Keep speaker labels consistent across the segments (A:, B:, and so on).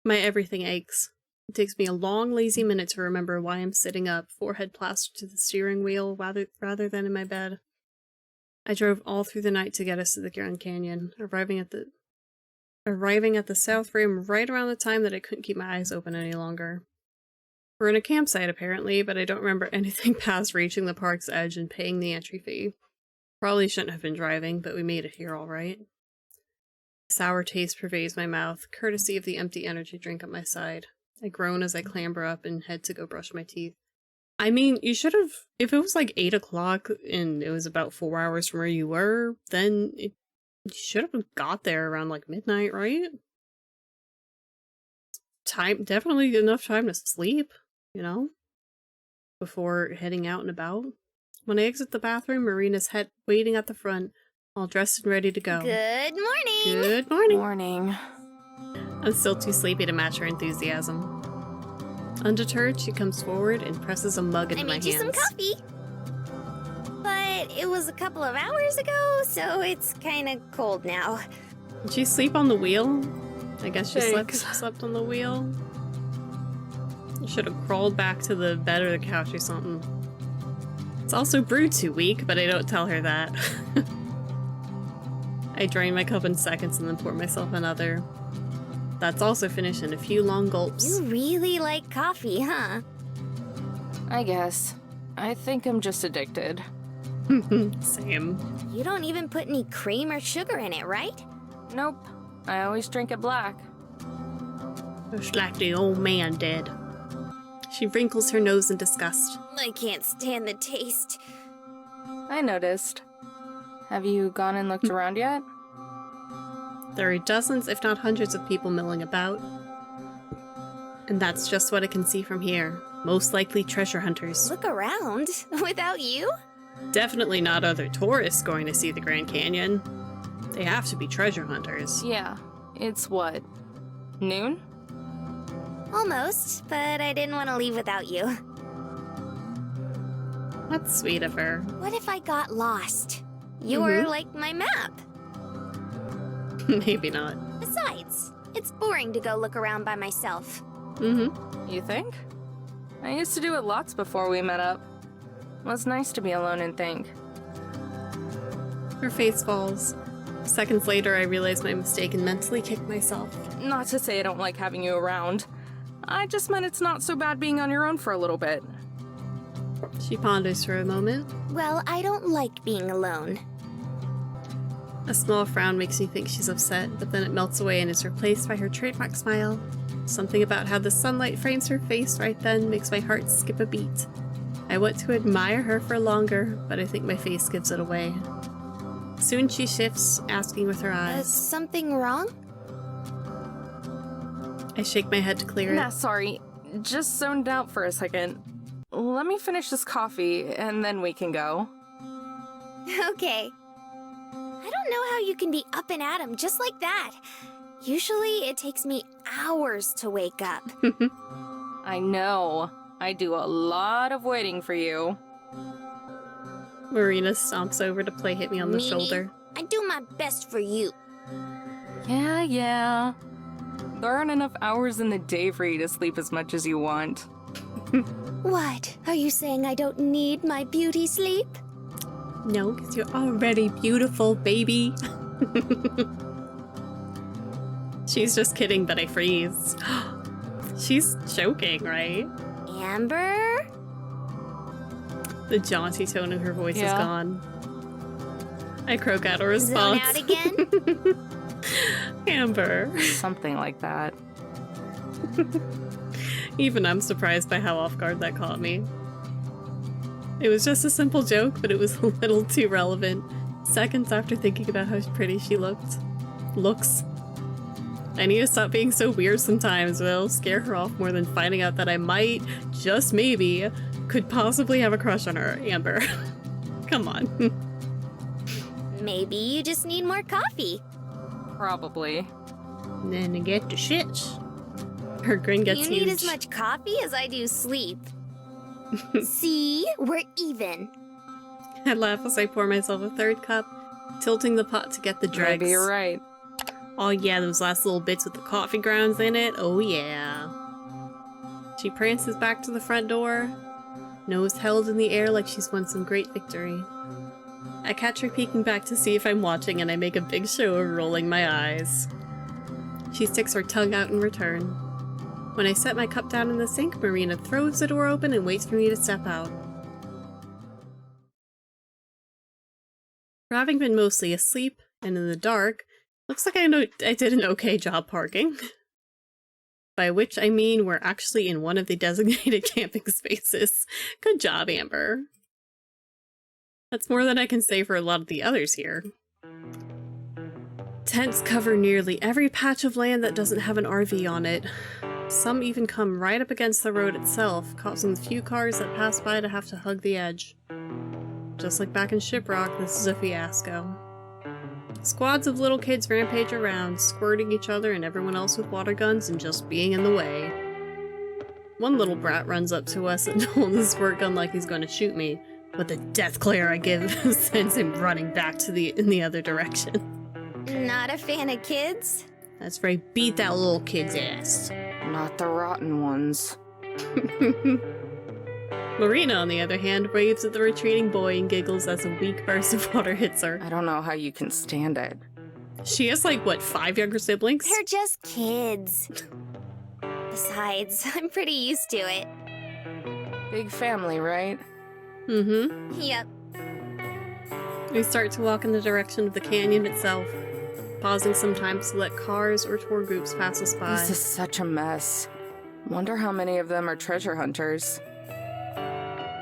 A: My everything aches. It takes me a long, lazy minute to remember why I'm sitting up, forehead plastered to the steering wheel rather than in my bed. I drove all through the night to get us to the Grand Canyon, arriving at the South Rim right around the time that I couldn't keep my eyes open any longer. We're in a campsite, apparently, but I don't remember anything past reaching the park's edge and paying the entry fee. Probably shouldn't have been driving, but we made it here all right. A sour taste pervades my mouth, courtesy of the empty energy drink at my side. I groan as I clamber up and head to go brush my teeth. I mean, you should have, if it was like 8 o'clock and it was about 4 hours from where you were, then you should have got there around like midnight, right? Definitely enough time to sleep, you know, before heading out and about. When I exit the bathroom, Marina's waiting at the front, all dressed and ready to go.
B: Good morning!
A: Good morning!
C: Morning.
A: I'm still too sleepy to match her enthusiasm. Undeterred, she comes forward and presses a mug into my hands.
B: I made you some coffee. But it was a couple of hours ago, so it's kind of cold now.
A: Did she sleep on the wheel? I guess she
C: Thanks.
A: slept on the wheel. Should have crawled back to the bed or the couch or something. It's also brewed too weak, but I don't tell her that. I drain my cup in seconds and then pour myself another. That's also finished in a few long gulps.
B: You really like coffee, huh?
C: I guess. I think I'm just addicted.
A: Same.
B: You don't even put any cream or sugar in it, right?
C: Nope. I always drink it black.
A: Just like the old man did. She wrinkles her nose in disgust.
B: I can't stand the taste.
C: I noticed. Have you gone and looked around yet?
A: There are dozens, if not hundreds, of people milling about. And that's just what I can see from here. Most likely treasure hunters.
B: Look around. Without you?
A: Definitely not other tourists going to see the Grand Canyon. They have to be treasure hunters.
C: Yeah. It's what? Noon?
B: Almost, but I didn't want to leave without you.
A: That's sweet of her.
B: What if I got lost? You were like my map.
A: Maybe not.
B: Besides, it's boring to go look around by myself.
C: You think? I used to do it lots before we met up. It was nice to be alone and think.
A: Her face falls. Seconds later, I realize my mistake and mentally kick myself.
C: Not to say I don't like having you around. I just meant it's not so bad being on your own for a little bit.
A: She ponders for a moment.
B: Well, I don't like being alone.
A: A small frown makes me think she's upset, but then it melts away and is replaced by her trademark smile. Something about how the sunlight frames her face right then makes my heart skip a beat. I want to admire her for longer, but I think my face gives it away. Soon she shifts, asking with her eyes.
B: Something wrong?
A: I shake my head to clear it.
C: Nah, sorry. Just zoned out for a second. Let me finish this coffee, and then we can go.
B: Okay. I don't know how you can be up and at 'em just like that. Usually it takes me hours to wake up.
C: I know. I do a lot of waiting for you.
A: Marina stomps over to play hit me on the shoulder.
B: I do my best for you.
C: Yeah. There aren't enough hours in the day for you to sleep as much as you want.
B: What? Are you saying I don't need my beauty sleep?
A: No, because you're already beautiful, baby. She's just kidding, but I freeze. She's joking, right?
B: Amber?
A: The jaunty tone in her voice is
C: Yeah.
A: gone. I croak out a response.
B: Zone out again?
A: Amber.
C: Something like that.
A: Even I'm surprised by how off guard that caught me. It was just a simple joke, but it was a little too relevant. Seconds after thinking about how pretty she looks. I need to stop being so weird sometimes, but it'll scare her off more than finding out that I might, just maybe, could possibly have a crush on her, Amber. Come on.
B: Maybe you just need more coffee.
C: Probably.
A: And then I get the shits. Her grin gets
B: You
A: huge.
B: need as much coffee as I do sleep. See? We're even.
A: I laugh as I pour myself a third cup, tilting the pot to get the dregs.
C: Maybe you're right.
A: Oh yeah, those last little bits with the coffee grounds in it. Oh yeah. She prances back to the front door, nose held in the air like she's won some great victory. I catch her peeking back to see if I'm watching, and I make a big show of rolling my eyes. She sticks her tongue out in return. When I set my cup down in the sink, Marina throws the door open and waits for me to step out. For having been mostly asleep and in the dark, looks like I did an okay job parking. By which I mean we're actually in one of the designated camping spaces. Good job, Amber. That's more than I can say for a lot of the others here. Tents cover nearly every patch of land that doesn't have an RV on it. Some even come right up against the road itself, causing the few cars that pass by to have to hug the edge. Just like back in Shiprock, this is a fiasco. Squads of little kids rampage around, squirting each other and everyone else with water guns and just being in the way. One little brat runs up to us and holds a squirt gun like he's going to shoot me, but the death glare I give sends him running back to in the other direction.
B: Not a fan of kids?
A: That's right, beat that little kid's ass.
C: Not the rotten ones.
A: Marina, on the other hand, waves at the retreating boy and giggles as a weak burst of water hits her.
C: I don't know how you can stand it.
A: She has, like, what, 5 younger siblings?
B: They're just kids. Besides, I'm pretty used to it.
C: Big family, right?
A: Mm-hmm.
B: Yep.
A: We start to walk in the direction of the canyon itself, pausing sometimes to let cars or tour groups pass us by.
C: This is such a mess. Wonder how many of them are treasure hunters.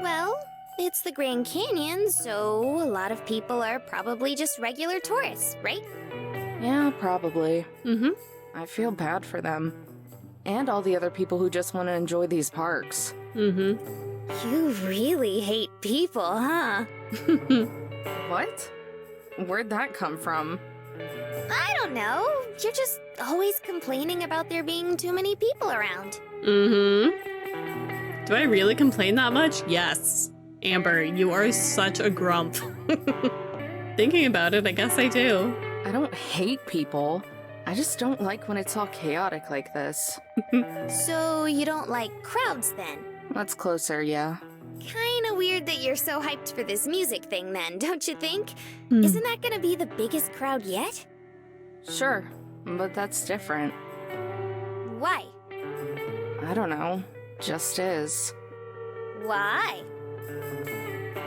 B: Well, it's the Grand Canyon, so a lot of people are probably just regular tourists, right?
C: Yeah, probably.
A: Mm-hmm.
C: I feel bad for them. And all the other people who just want to enjoy these parks.
A: Mm-hmm.
B: You really hate people, huh?
C: What? Where'd that come from?
B: I don't know. You're just always complaining about there being too many people around.
A: Mm-hmm. Do I really complain that much? Yes. Amber, you are such a grump. Thinking about it, I guess I do.
C: I don't hate people. I just don't like when it's all chaotic like this.
B: So you don't like crowds then?
C: That's closer, yeah.
B: Kinda weird that you're so hyped for this music thing then, don't you think? Isn't that gonna be the biggest crowd yet?
C: Sure, but that's different.
B: Why?
C: I don't know. Just is.
B: Why?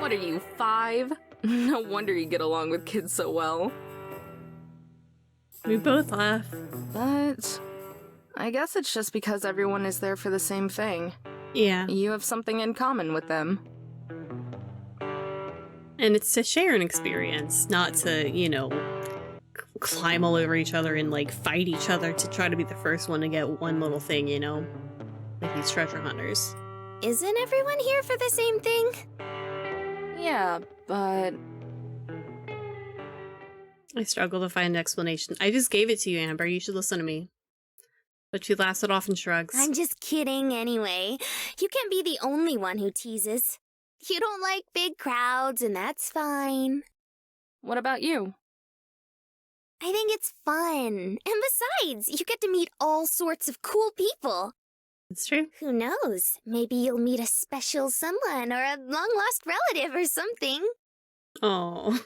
C: What are you, 5? No wonder you get along with kids so well.
A: We both laugh.
C: But I guess it's just because everyone is there for the same thing.
A: Yeah.
C: You have something in common with them.
A: And it's to share an experience, not to, you know, climb all over each other and, like, fight each other to try to be the first one to get one little thing, you know? Like these treasure hunters.
B: Isn't everyone here for the same thing?
C: Yeah, but
A: I struggle to find an explanation. I just gave it to you, Amber. You should listen to me. But she laughs it off and shrugs.
B: I'm just kidding anyway. You can't be the only one who teases. You don't like big crowds, and that's fine.
C: what about you?
B: I think it's fun. And besides, you get to meet all sorts of cool people.
A: It's true.
B: Who knows? Maybe you'll meet a special someone or a long-lost relative or something.
A: Oh,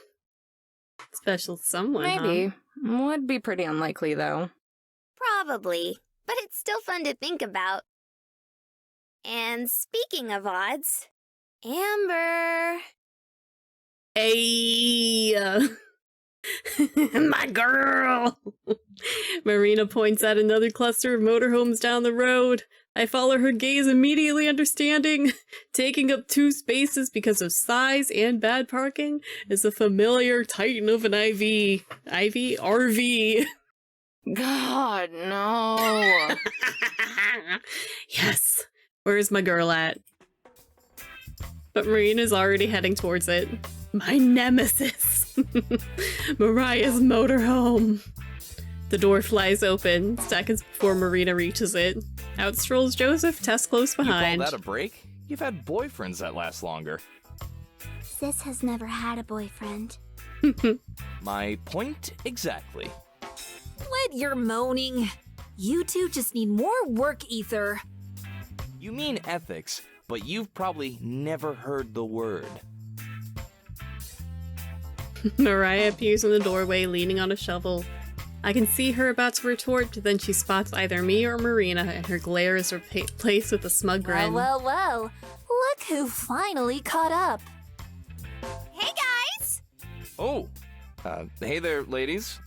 A: special someone,
C: Maybe.
A: huh?
C: Would be pretty unlikely, though.
B: Probably. But it's still fun to think about. And speaking of odds, Amber.
A: Hey, my girl. Marina points at another cluster of motorhomes down the road. I follow her gaze, immediately understanding taking up 2 spaces because of size and bad parking is a familiar titan of an RV.
C: God, no.
A: Yes. Where's my girl at? But Marina's already heading towards it. My nemesis. Mariah's motorhome. The door flies open, seconds before Marina reaches it. Out strolls Joseph, Tess close behind.
D: You call that a break? You've had boyfriends that last longer.
B: Sis has never had a boyfriend.
D: My point exactly.
E: it, you're moaning. You two just need more work ether.
D: You mean ethics, but you've probably never heard the word.
A: Mariah appears in the doorway, leaning on a shovel. I can see her about to retort, then she spots either me or Marina, and her glare is replaced with a smug grin.
E: Well. Look who finally caught up.
B: Hey, guys!
D: Oh, hey there, ladies.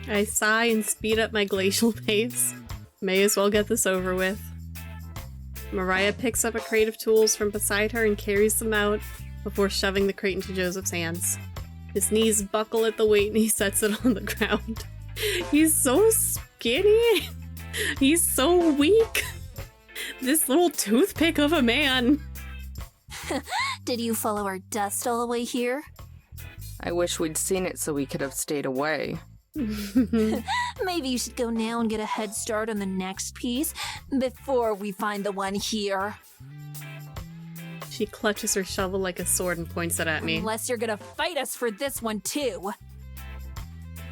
A: I sigh and speed up my glacial pace. May as well get this over with. Mariah picks up a crate of tools from beside her and carries them out before shoving the crate into Joseph's hands. His knees buckle at the weight and he sets it on the ground. He's so skinny. He's so weak. This little toothpick of a man.
E: Did you follow our dust all the way here?
C: I wish we'd seen it so we could have stayed away.
E: Maybe you should go now and get a head start on the next piece before we find the one here.
A: She clutches her shovel like a sword and points it at me.
E: Unless you're gonna fight us for this one too.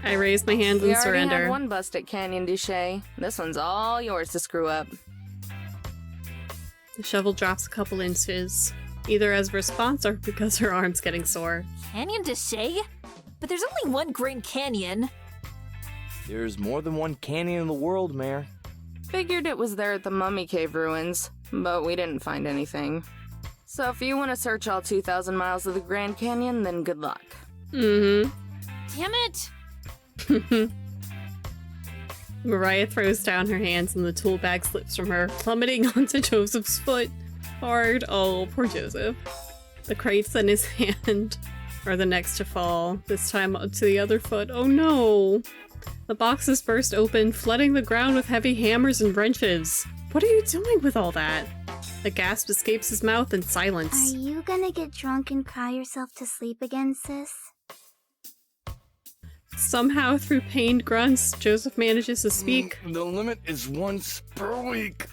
A: I raise my hand
C: We
A: in
C: already
A: surrender.
C: had one bust at Canyon du Chez. This one's all yours to screw up.
A: The shovel drops a couple inches, either as a response or because her arm's getting sore.
E: Canyon du Chez? But there's only one Grand Canyon.
D: There's more than one canyon in the world, Mare.
C: Figured it was there at the Mummy Cave ruins, but we didn't find anything. So if you want to search all 2,000 miles of the Grand Canyon, then good luck.
E: Damn it!
A: Mariah throws down her hands and the tool bag slips from her, plummeting onto Joseph's foot. Hard. Oh, poor Joseph. The crate's in his hand, or the next to fall, this time to the other foot. Oh no! The boxes burst open, flooding the ground with heavy hammers and wrenches. What are you doing with all that? A gasp escapes his mouth in silence.
F: Are you gonna get drunk and cry yourself to sleep again, sis?
A: Somehow, through pained grunts, Joseph manages to speak.
D: The limit is once per week.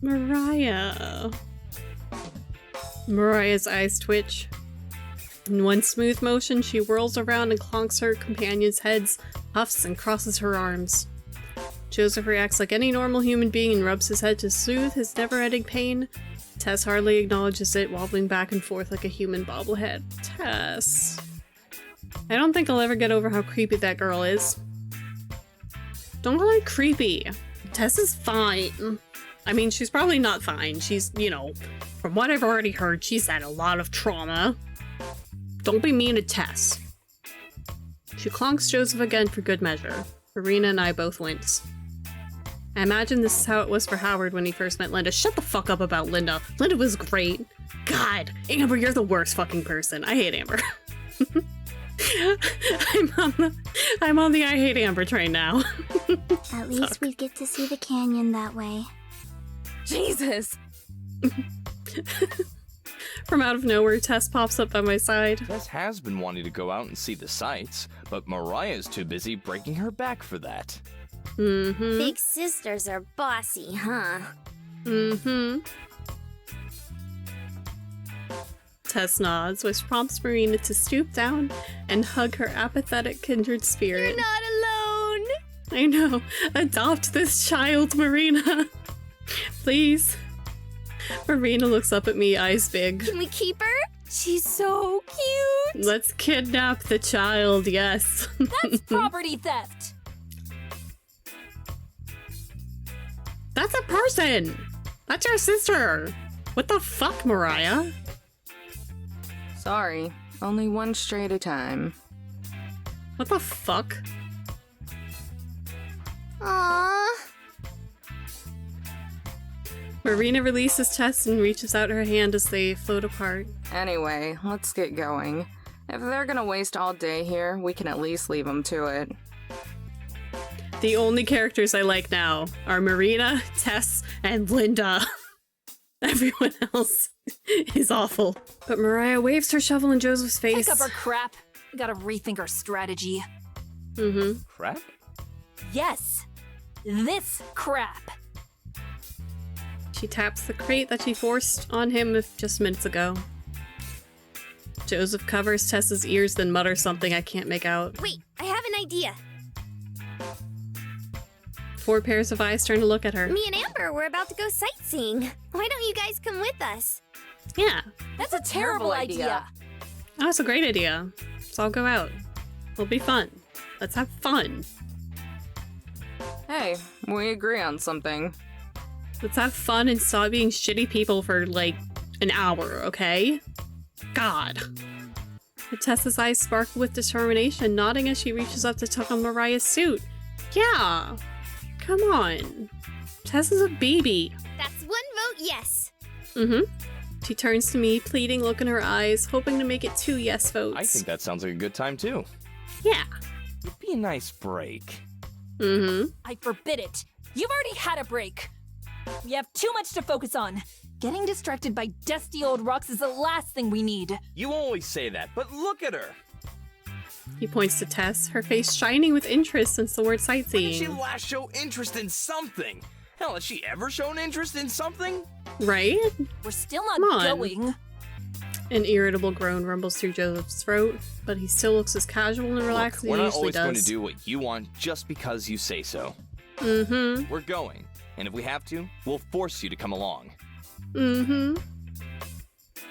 A: Mariah. Mariah's eyes twitch. In one smooth motion, she whirls around and clonks her companion's heads, puffs, and crosses her arms. Joseph reacts like any normal human being and rubs his head to soothe his never-ending pain. Tess hardly acknowledges it, wobbling back and forth like a human bobblehead. Tess. I don't think I'll ever get over how creepy that girl is. Don't call her creepy. Tess is fine. I mean, she's probably not fine. She's, you know, from what I've already heard, she's had a lot of trauma. Don't be mean to Tess. She clonks Joseph again for good measure. Marina and I both wince. I imagine this is how it was for Howard when he first met Linda. Shut the fuck up about Linda. Linda was great. God, Amber, you're the worst fucking person. I hate Amber. I'm on the I hate Amber train now.
F: At least we get to see the canyon that way.
C: Jesus!
A: From out of nowhere, Tess pops up by my side.
D: Tess has been wanting to go out and see the sights, but Mariah's too busy breaking her back for that.
B: Big sisters are bossy, huh?
A: Tess nods, which prompts Marina to stoop down and hug her apathetic kindred spirit.
B: You're not alone!
A: I know. Adopt this child, Marina. Please. Marina looks up at me, eyes big.
B: Can we keep her?
E: She's so cute.
A: Let's kidnap the child, yes.
E: That's property theft.
A: That's a person! That's your sister! What the fuck, Mariah?
C: Sorry, only one stray at a time.
A: What the fuck?
B: Aww.
A: Marina releases Tess and reaches out her hand as they float apart.
C: Anyway, let's get going. If they're gonna waste all day here, we can at least leave them to it.
A: The only characters I like now are Marina, Tess, and Linda. Everyone else is awful. But Mariah waves her shovel in Joseph's face.
E: Pick up our crap. We gotta rethink our strategy.
D: Crap?
E: Yes. This crap.
A: She taps the crate that she forced on him just minutes ago. Joseph covers Tess's ears, then mutters something I can't make out.
B: Wait, I have an idea.
A: 4 pairs of eyes turn to look at her.
B: Me and Amber, we're about to go sightseeing. Why don't you guys come with us?
A: Yeah.
E: That's a terrible idea.
A: Oh, that's a great idea. Let's all go out. It'll be fun. Let's have fun.
C: Hey, we agree on something.
A: Let's have fun and stop being shitty people for, like, an hour, okay? God. Tessa's eyes sparkle with determination, nodding as she reaches up to tug on Mariah's suit. Yeah. Come on. Tessa's a baby.
B: That's 1 vote yes.
A: Mm-hmm. She turns to me, pleading look in her eyes, hoping to make it 2 yes votes.
D: I think that sounds like a good time, too.
A: Yeah.
D: It'd be a nice break.
A: Mm-hmm.
E: I forbid it. You've already had a break. We have too much to focus on. Getting distracted by dusty old rocks is the last thing we need.
D: You always say that, but look at her.
A: He points to Tess, her face shining with interest since the word
D: When did
A: sightseeing.
D: she last show interest in something? Hell, has she ever shown interest in something?
A: Right?
E: We're still not
A: Come on.
E: going.
A: An irritable groan rumbles through Joseph's throat, but he still looks as casual and relaxed
D: Look,
A: as
D: we're
A: he
D: not
A: usually
D: always
A: does.
D: going to do what you want just because you say so.
A: Mm-hmm.
D: We're going, and if we have to, we'll force you to come along.
A: Mm-hmm.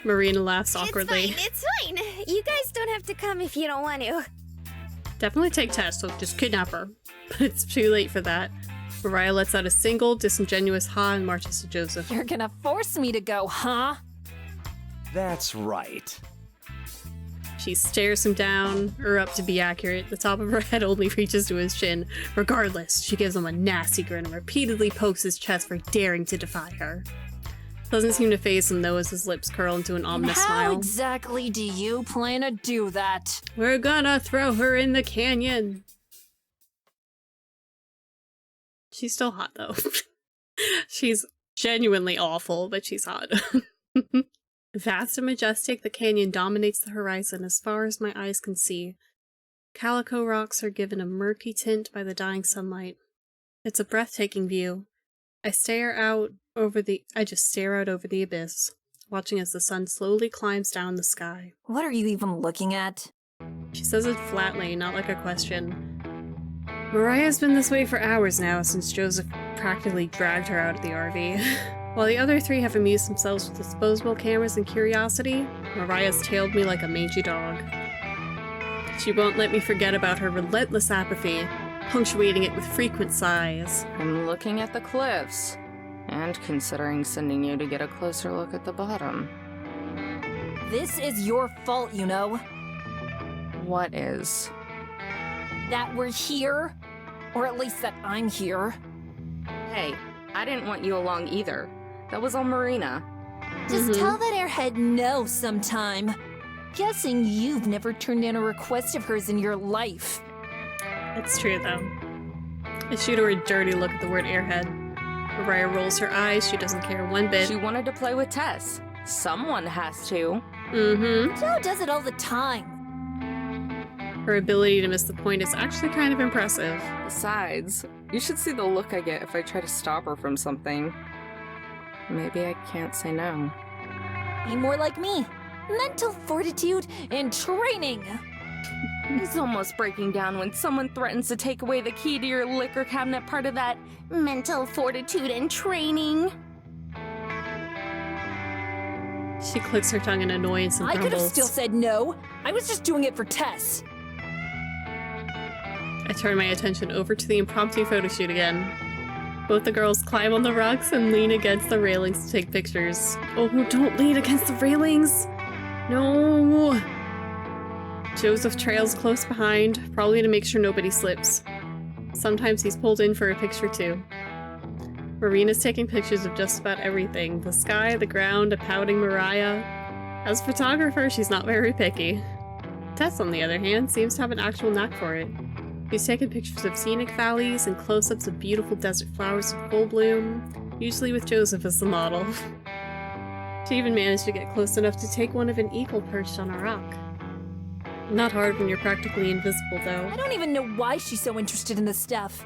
A: Marina laughs awkwardly.
B: It's fine. You guys don't have to come if you don't want to.
A: Definitely take Tess, so just kidnap her. But it's too late for that. Mariah lets out a single, disingenuous ha and marches to Joseph.
E: You're gonna force me to go, huh?
D: That's right.
A: She stares him down, or up to be accurate. The top of her head only reaches to his chin. Regardless, she gives him a nasty grin and repeatedly pokes his chest for daring to defy her. Doesn't seem to faze him though as his lips curl into an ominous
E: How
A: smile.
E: exactly do you plan to do that?
A: We're gonna throw her in the canyon. She's still hot though. She's genuinely awful, but she's hot. Vast and majestic, the canyon dominates the horizon as far as my eyes can see. Calico rocks are given a murky tint by the dying sunlight. It's a breathtaking view. I just stare out over the abyss, watching as the sun slowly climbs down the sky.
E: What are you even looking at?
A: She says it flatly, not like a question. Mariah's been this way for hours now, since Joseph practically dragged her out of the RV. While the other 3 have amused themselves with disposable cameras and curiosity, Mariah's tailed me like a mangy dog. She won't let me forget about her relentless apathy, punctuating it with frequent sighs.
C: I'm looking at the cliffs, and considering sending you to get a closer look at the bottom.
E: This is your fault, you know.
C: What is?
E: That we're here. Or at least that I'm here.
C: Hey, I didn't want you along either. That was all Marina.
E: Just tell that airhead no sometime. Guessing you've never turned down a request of hers in your life.
A: It's true, though. I shoot her a dirty look at the word airhead. Mariah rolls her eyes, she doesn't care one bit.
C: She wanted to play with Tess. Someone has to.
A: Mm-hmm.
E: Joe does it all the time.
A: Her ability to miss the point is actually kind of impressive.
C: Besides, you should see the look I get if I try to stop her from something. Maybe I can't say no.
E: Be more like me. Mental fortitude and training.
C: He's almost breaking down when someone threatens to take away the key to your liquor cabinet, part of that mental fortitude and training.
A: She clicks her tongue in annoyance and
E: I could have
A: grumbles.
E: still said no. I was just doing it for Tess.
A: I turn my attention over to the impromptu photo shoot again. Both the girls climb on the rocks and lean against the railings to take pictures. Oh, don't lean against the railings! No! Joseph trails close behind, probably to make sure nobody slips. Sometimes he's pulled in for a picture too. Marina's taking pictures of just about everything. The sky, the ground, a pouting Mariah. As a photographer, she's not very picky. Tess, on the other hand, seems to have an actual knack for it. She's taken pictures of scenic valleys and close-ups of beautiful desert flowers in full bloom, usually with Joseph as the model. She even managed to get close enough to take one of an eagle perched on a rock. Not hard when you're practically invisible, though.
E: I don't even know why she's so interested in this stuff.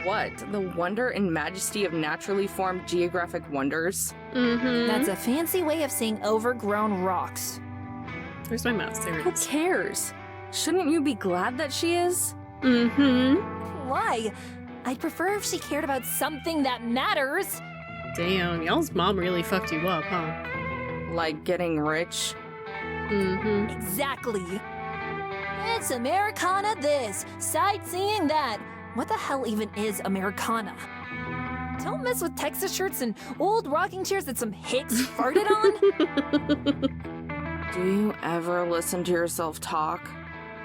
C: What? The wonder and majesty of naturally formed geographic wonders?
A: Mm-hmm.
E: That's a fancy way of saying overgrown rocks.
A: Where's my mouse? There it
C: Who
A: is.
C: cares? Shouldn't you be glad that she is?
A: Mm-hmm.
E: lie. I'd prefer if she cared about something that matters.
A: Damn, y'all's mom really fucked you up, huh?
C: Like getting rich?
A: Mm-hmm.
E: Exactly. It's Americana this, sightseeing that. What the hell even is Americana? Don't mess with Texas shirts and old rocking chairs that some hicks farted on.
C: Do you ever listen to yourself talk?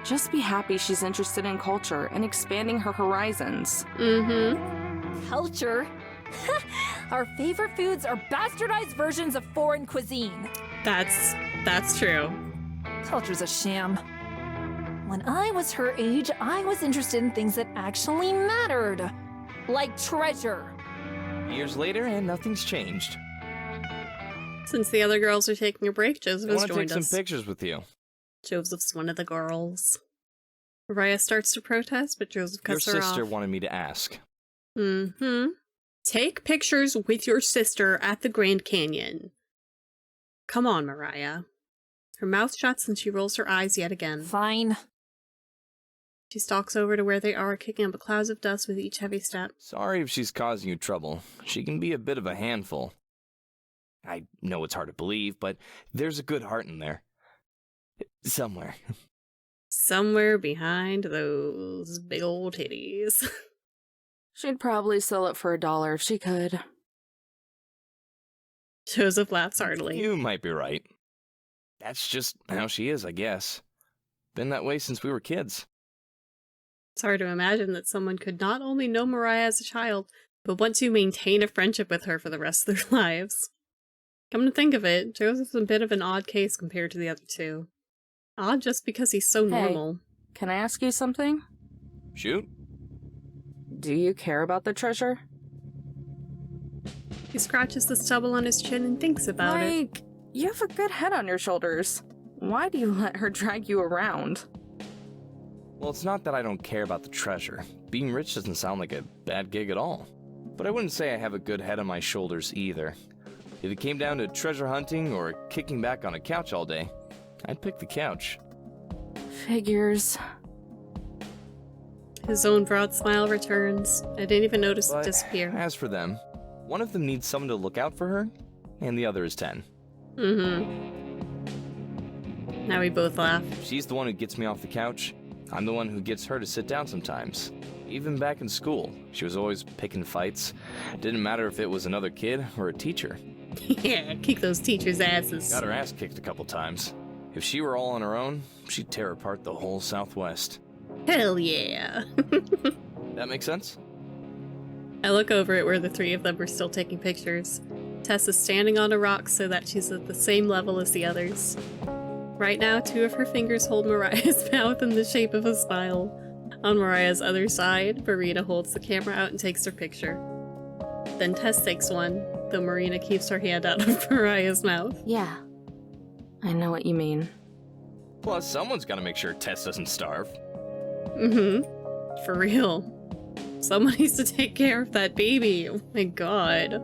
C: Just be happy she's interested in culture and expanding her horizons.
A: Mm-hmm.
E: Culture? Our favorite foods are bastardized versions of foreign cuisine.
A: That's true.
E: Culture's a sham. When I was her age, I was interested in things that actually mattered. Like treasure.
D: Years later, and nothing's changed.
A: Since the other girls are taking a break, Joseph
D: I
A: has
D: want to take
A: joined
D: some
A: us.
D: pictures with you.
A: Joseph's one of the girls. Mariah starts to protest, but Joseph
D: Your
A: cuts her off.
D: sister wanted me to ask.
A: Mm-hmm. Take pictures with your sister at the Grand Canyon. Come on, Mariah. Her mouth shuts and she rolls her eyes yet again.
E: Fine.
A: She stalks over to where they are, kicking up clouds of dust with each heavy step.
D: Sorry if she's causing you trouble. She can be a bit of a handful. I know it's hard to believe, but there's a good heart in there. Somewhere.
A: Somewhere behind those big old titties.
C: She'd probably sell it for $1 if she could.
A: Joseph laughs heartily.
D: You might be right. That's just how she is, I guess. Been that way since we were kids.
A: It's hard to imagine that someone could not only know Mariah as a child, but want to maintain a friendship with her for the rest of their lives. Come to think of it, Joseph's a bit of an odd case compared to the other two. Odd just because he's so normal.
C: Can I ask you something?
D: Shoot.
C: Do you care about the treasure?
A: He scratches the stubble on his chin and thinks about it.
C: Like, you have a good head on your shoulders. Why do you let her drag you around?
D: Well, it's not that I don't care about the treasure. Being rich doesn't sound like a bad gig at all. But I wouldn't say I have a good head on my shoulders either. If it came down to treasure hunting or kicking back on a couch all day, I'd pick the couch.
C: Figures.
A: His own broad smile returns. I didn't even notice it
D: But
A: disappear.
D: as for them, one of them needs someone to look out for her, and the other is 10.
A: Mm-hmm. Now we both laugh.
D: She's the one who gets me off the couch. I'm the one who gets her to sit down sometimes. Even back in school, she was always picking fights. Didn't matter if it was another kid or a teacher.
A: Yeah, kick those teachers' asses.
D: Got her ass kicked a couple times. If she were all on her own, she'd tear apart the whole Southwest.
A: Hell yeah.
D: That makes sense?
A: I look over at where the three of them are still taking pictures. Tess is standing on a rock so that she's at the same level as the others. Right now, two of her fingers hold Mariah's mouth in the shape of a smile. On Mariah's other side, Marina holds the camera out and takes her picture. Then Tess takes one, though Marina keeps her hand out of Mariah's mouth.
C: Yeah. I know what you mean.
D: Plus, someone's gotta make sure Tess doesn't starve.
A: Mm-hmm. For real. Someone needs to take care of that baby. Oh my god.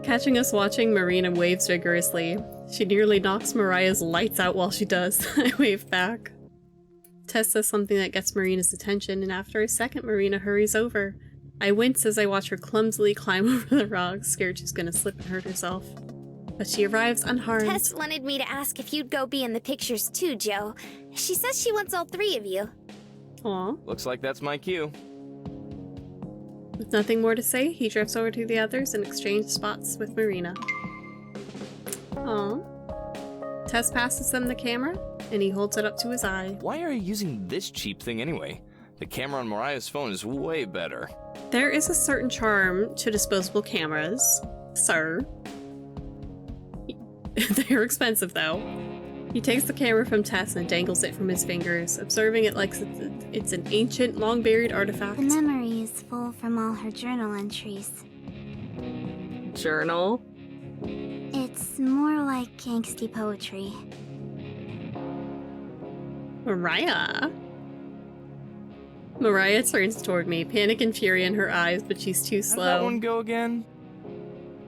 A: Catching us watching, Marina waves vigorously. She nearly knocks Mariah's lights out while she does. I wave back. Tess says something that gets Marina's attention, and after a second, Marina hurries over. I wince as I watch her clumsily climb over the rocks, scared she's gonna slip and hurt herself. But she arrives unharmed.
B: Tess wanted me to ask if you'd go be in the pictures too, Joe. She says she wants all three of you.
A: Aw.
D: Looks like that's my cue.
A: With nothing more to say, he drifts over to the others and exchanges spots with Marina. Aw. Tess passes them the camera, and he holds it up to his eye.
D: Why are you using this cheap thing anyway? The camera on Mariah's phone is way better.
A: There is a certain charm to disposable cameras, sir. They're expensive, though. He takes the camera from Tess and dangles it from his fingers, observing it like it's an ancient, long-buried artifact.
F: The memory is full from all her journal entries.
C: Journal?
F: It's more like angsty poetry.
A: Mariah? Mariah turns toward me, panic and fury in her eyes, but she's too
D: How'd that
A: slow.
D: one go again?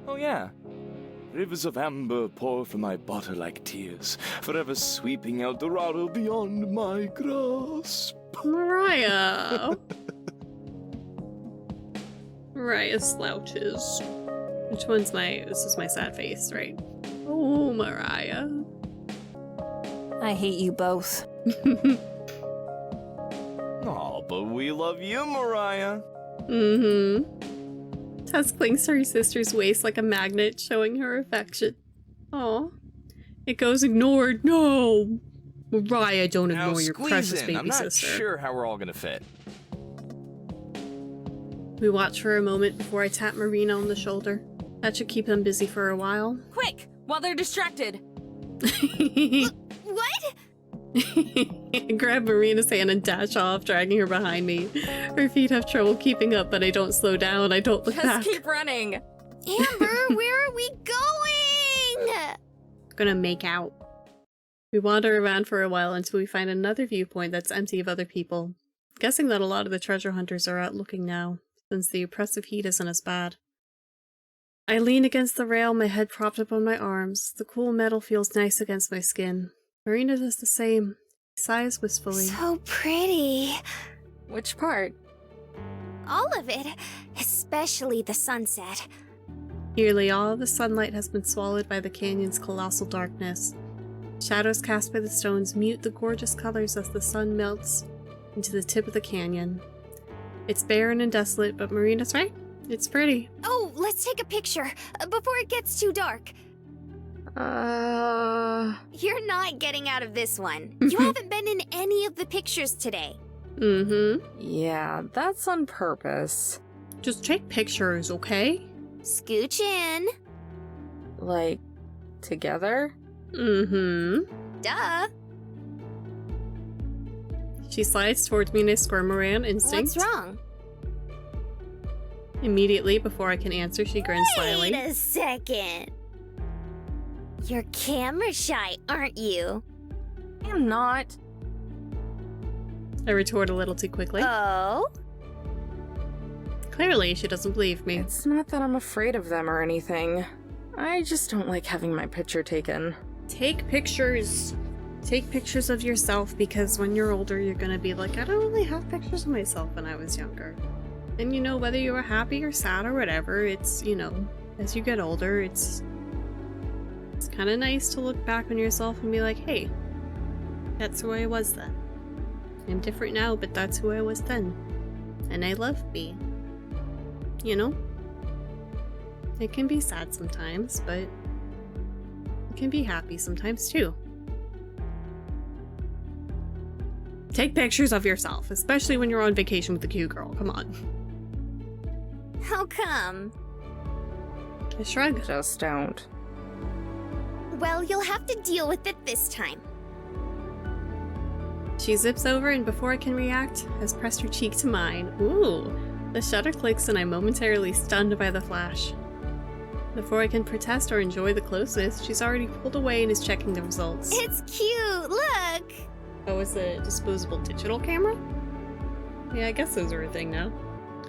D: Oh yeah. Rivers of amber pour from my bottle like tears, forever sweeping El Dorado beyond my grasp.
A: Mariah! Mariah slouches. Which one's this is my sad face, right? Oh, Mariah.
E: I hate you both.
D: Oh, but we love you, Mariah.
A: Mm-hmm. Tess clings to her sister's waist like a magnet, showing her affection. Aw. It goes ignored. No! Mariah, don't
D: Now
A: ignore your
D: squeeze
A: precious
D: in.
A: baby
D: I'm not
A: sister.
D: sure how we're all gonna fit.
A: We watch for a moment before I tap Marina on the shoulder. That should keep them busy for a while.
C: Quick, while they're distracted.
B: What?
A: I grab Marina's hand and dash off, dragging her behind me. Her feet have trouble keeping up, but I don't slow down. I don't look
C: Just
A: back.
C: keep running.
B: Amber, where are we going?
A: Gonna make out. We wander around for a while until we find another viewpoint that's empty of other people. Guessing that a lot of the treasure hunters are out looking now, since the oppressive heat isn't as bad. I lean against the rail, my head propped up on my arms. The cool metal feels nice against my skin. Marina does the same. She sighs wistfully.
B: So pretty.
C: Which part?
B: All of it, especially the sunset.
A: Nearly all of the sunlight has been swallowed by the canyon's colossal darkness. Shadows cast by the stones mute the gorgeous colors as the sun melts into the tip of the canyon. It's barren and desolate, but Marina's right. It's pretty.
B: Oh, let's take a picture before it gets too dark. You're not getting out of this one. You haven't been in any of the pictures today.
A: Mm-hmm.
C: Yeah, that's on purpose.
A: Just take pictures, okay?
B: Scooch in.
C: Like, together?
A: Mm-hmm.
B: Duh.
A: She slides towards me and I squirm around instinct.
B: What's wrong?
A: Immediately, before I can answer, she grins slyly.
B: Wait a second. You're camera shy, aren't you?
C: I'm not.
A: I retort a little too quickly.
B: Oh?
A: Clearly, she doesn't believe me.
C: It's not that I'm afraid of them or anything. I just don't like having my picture taken.
A: Take pictures. Take pictures of yourself, because when you're older, you're gonna be like, I don't really have pictures of myself when I was younger. And you know, whether you were happy or sad or whatever, it's, you know, as you get older, it's kind of nice to look back on yourself and be like, hey, that's who I was then. I'm different now, but that's who I was then. And I love me. You know? It can be sad sometimes, but it can be happy sometimes too. Take pictures of yourself, especially when you're on vacation with the cute girl. Come on.
B: How come?
A: I shrug.
C: Just don't.
B: Well, you'll have to deal with it this time.
A: She zips over, and before I can react, has pressed her cheek to mine. Ooh. The shutter clicks and I'm momentarily stunned by the flash. Before I can protest or enjoy the closeness, she's already pulled away and is checking the results.
B: It's cute, look!
A: Oh, it's a disposable digital camera? Yeah, I guess those are a thing now.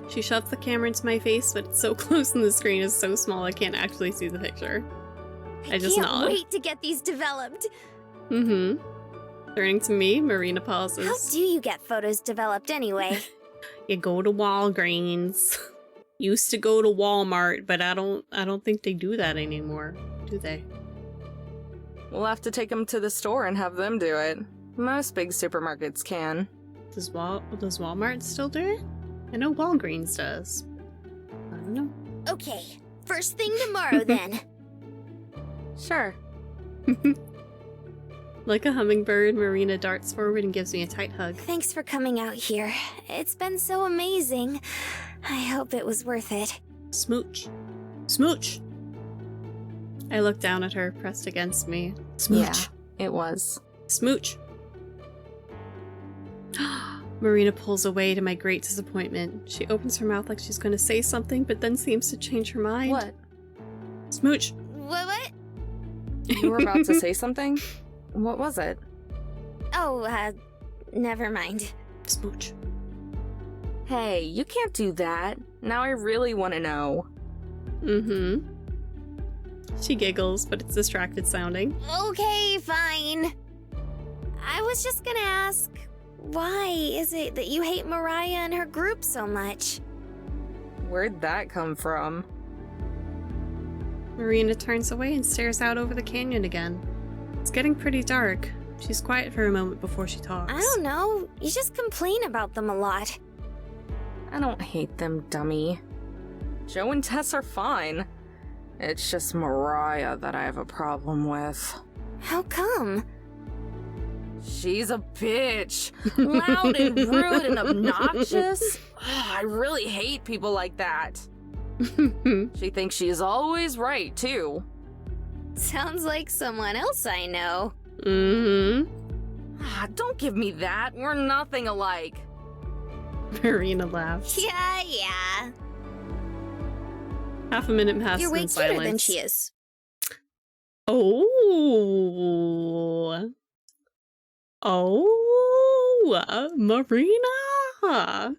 A: She shoves the camera into my face, but it's so close and the screen is so small I can't actually see the picture. I just
B: can't
A: nod.
B: wait to get these developed.
A: Mm-hmm. Turning to me, Marina pauses.
B: How do you get photos developed anyway?
A: You go to Walgreens. Used to go to Walmart, but I don't think they do that anymore, do they?
C: We'll have to take them to the store and have them do it. Most big supermarkets can.
A: Does Walmart still do it? I know Walgreens does. I don't know.
B: Okay, first thing tomorrow then.
C: Sure.
A: Like a hummingbird, Marina darts forward and gives me a tight hug.
B: Thanks for coming out here. It's been so amazing. I hope it was worth it.
A: Smooch. Smooch! I look down at her, pressed against me. Smooch.
C: Yeah, it was.
A: Smooch. Marina pulls away to my great disappointment. She opens her mouth like she's going to say something, but then seems to change her mind.
C: What?
A: Smooch.
B: What?
C: You were about to say something? What was it?
B: Oh, never mind.
A: Smooch.
C: Hey, you can't do that. Now I really want to know.
A: Mm-hmm. She giggles, but it's distracted sounding.
B: Okay, fine. I was just gonna ask, why is it that you hate Mariah and her group so much?
C: Where'd that come from?
A: Marina turns away and stares out over the canyon again. It's getting pretty dark. She's quiet for a moment before she talks.
B: I don't know. You just complain about them a lot.
C: I don't hate them, dummy. Joe and Tess are fine. It's just Mariah that I have a problem with.
B: How come?
C: She's a bitch. Loud and rude and obnoxious. I really hate people like that. She thinks she is always right, too.
B: Sounds like someone else I know.
C: Don't give me that. We're nothing alike.
A: Marina laughs.
B: Yeah.
A: Half a minute passes
B: You're way
A: in
B: cuter
A: silence.
B: than she is.
A: Marina!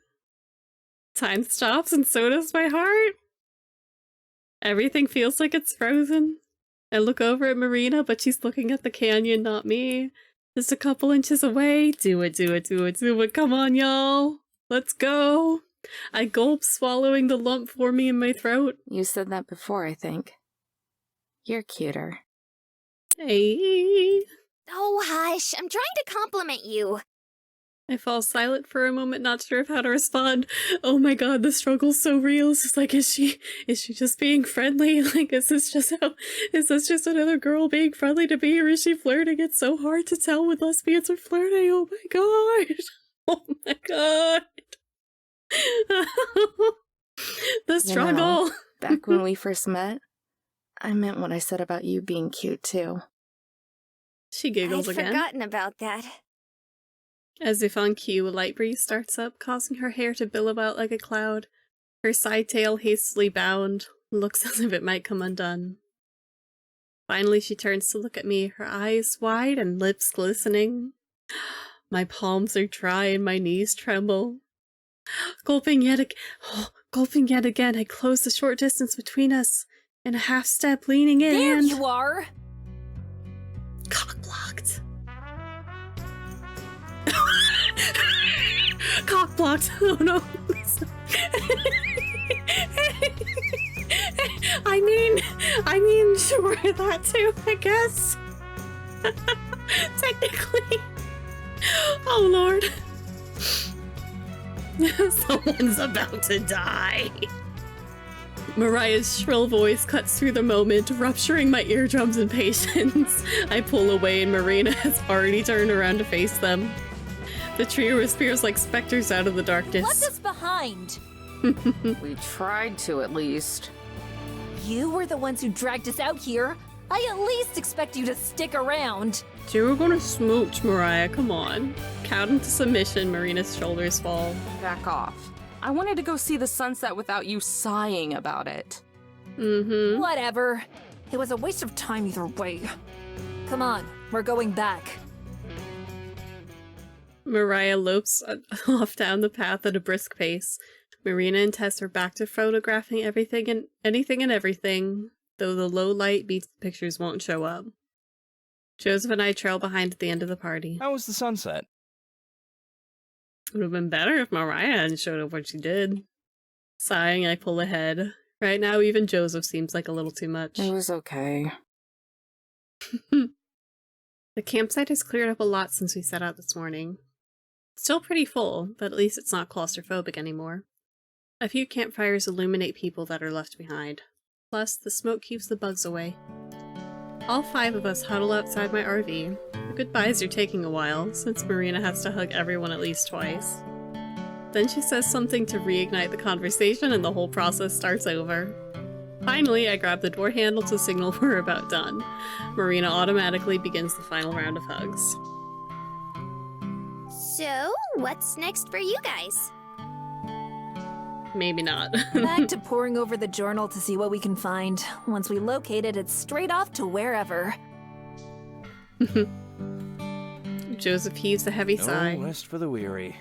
A: Time stops and so does my heart. Everything feels like it's frozen. I look over at Marina, but she's looking at the canyon, not me. Just a couple inches away. Do it. Come on, y'all. Let's go. I gulp, swallowing the lump forming in my throat.
C: You said that before, I think. You're cuter.
A: Hey.
B: Oh, hush. I'm trying to compliment you.
A: I fall silent for a moment, not sure of how to respond. Oh my god, the struggle's so real. It's just like, is she just being friendly? Like, is this just another girl being friendly to me, or is she flirting? It's so hard to tell when lesbians are flirting. Oh my god. Oh my god. The struggle.
C: You know, back when we first met, I meant what I said about you being cute, too.
A: She giggles
B: I'd
A: again.
B: forgotten about that.
A: As if on cue, a light breeze starts up, causing her hair to billow out like a cloud. Her side tail hastily bound, looks as if it might come undone. Finally, she turns to look at me, her eyes wide and lips glistening. My palms are dry and my knees tremble. Gulping yet again, I close the short distance between us. In a half step, leaning in.
E: There
A: and...
E: you are!
A: Cock blocked. Cock blocked. Oh no. I mean, sure, that too, I guess. Technically. Oh Lord. Someone's about to die. Mariah's shrill voice cuts through the moment, rupturing my eardrums in patience. I pull away and Marina has already turned around to face them. The trio appears like specters out of the darkness.
E: Left us behind!
C: We tried to, at least.
E: You were the ones who dragged us out here. I at least expect you to stick around.
A: You were gonna smooch, Mariah, come on. Cowed into submission, Marina's shoulders fall.
C: Back off. I wanted to go see the sunset without you sighing about it.
E: Whatever. It was a waste of time either way. Come on, we're going back.
A: Mariah lopes off down the path at a brisk pace. Marina and Tess are back to photographing anything and everything, though the low light means the pictures won't show up. Joseph and I trail behind at the end of the party.
D: How was the sunset?
A: It would have been better if Mariah hadn't showed up when she did. Sighing, I pull ahead. Right now, even Joseph seems like a little too much.
C: It was okay.
A: The campsite has cleared up a lot since we set out this morning. Still pretty full, but at least it's not claustrophobic anymore. A few campfires illuminate people that are left behind. Plus, the smoke keeps the bugs away. All 5 of us huddle outside my RV. The goodbyes are taking a while, since Marina has to hug everyone at least twice. Then she says something to reignite the conversation and the whole process starts over. Finally, I grab the door handle to signal we're about done. Marina automatically begins the final round of hugs.
B: So, what's next for you guys?
A: Maybe not.
E: Back to poring over the journal to see what we can find. Once we locate it, it's straight off to wherever.
A: Joseph heaves a heavy sigh.
D: No rest for the weary.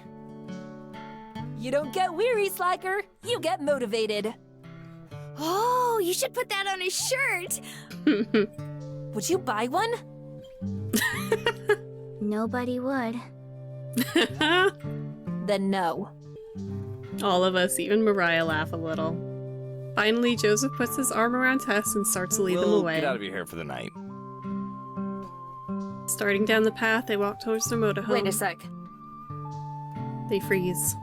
E: You don't get weary, Slacker. You get motivated.
B: Oh, you should put that on a shirt!
E: Would you buy one?
F: Nobody would.
E: Then no.
A: All of us, even Mariah, laugh a little. Finally, Joseph puts his arm around Tess and starts to lead them
D: We'll
A: away.
D: get out of your hair for the night.
A: Starting down the path, they walk towards their motorhome.
C: Wait a sec.
A: They freeze.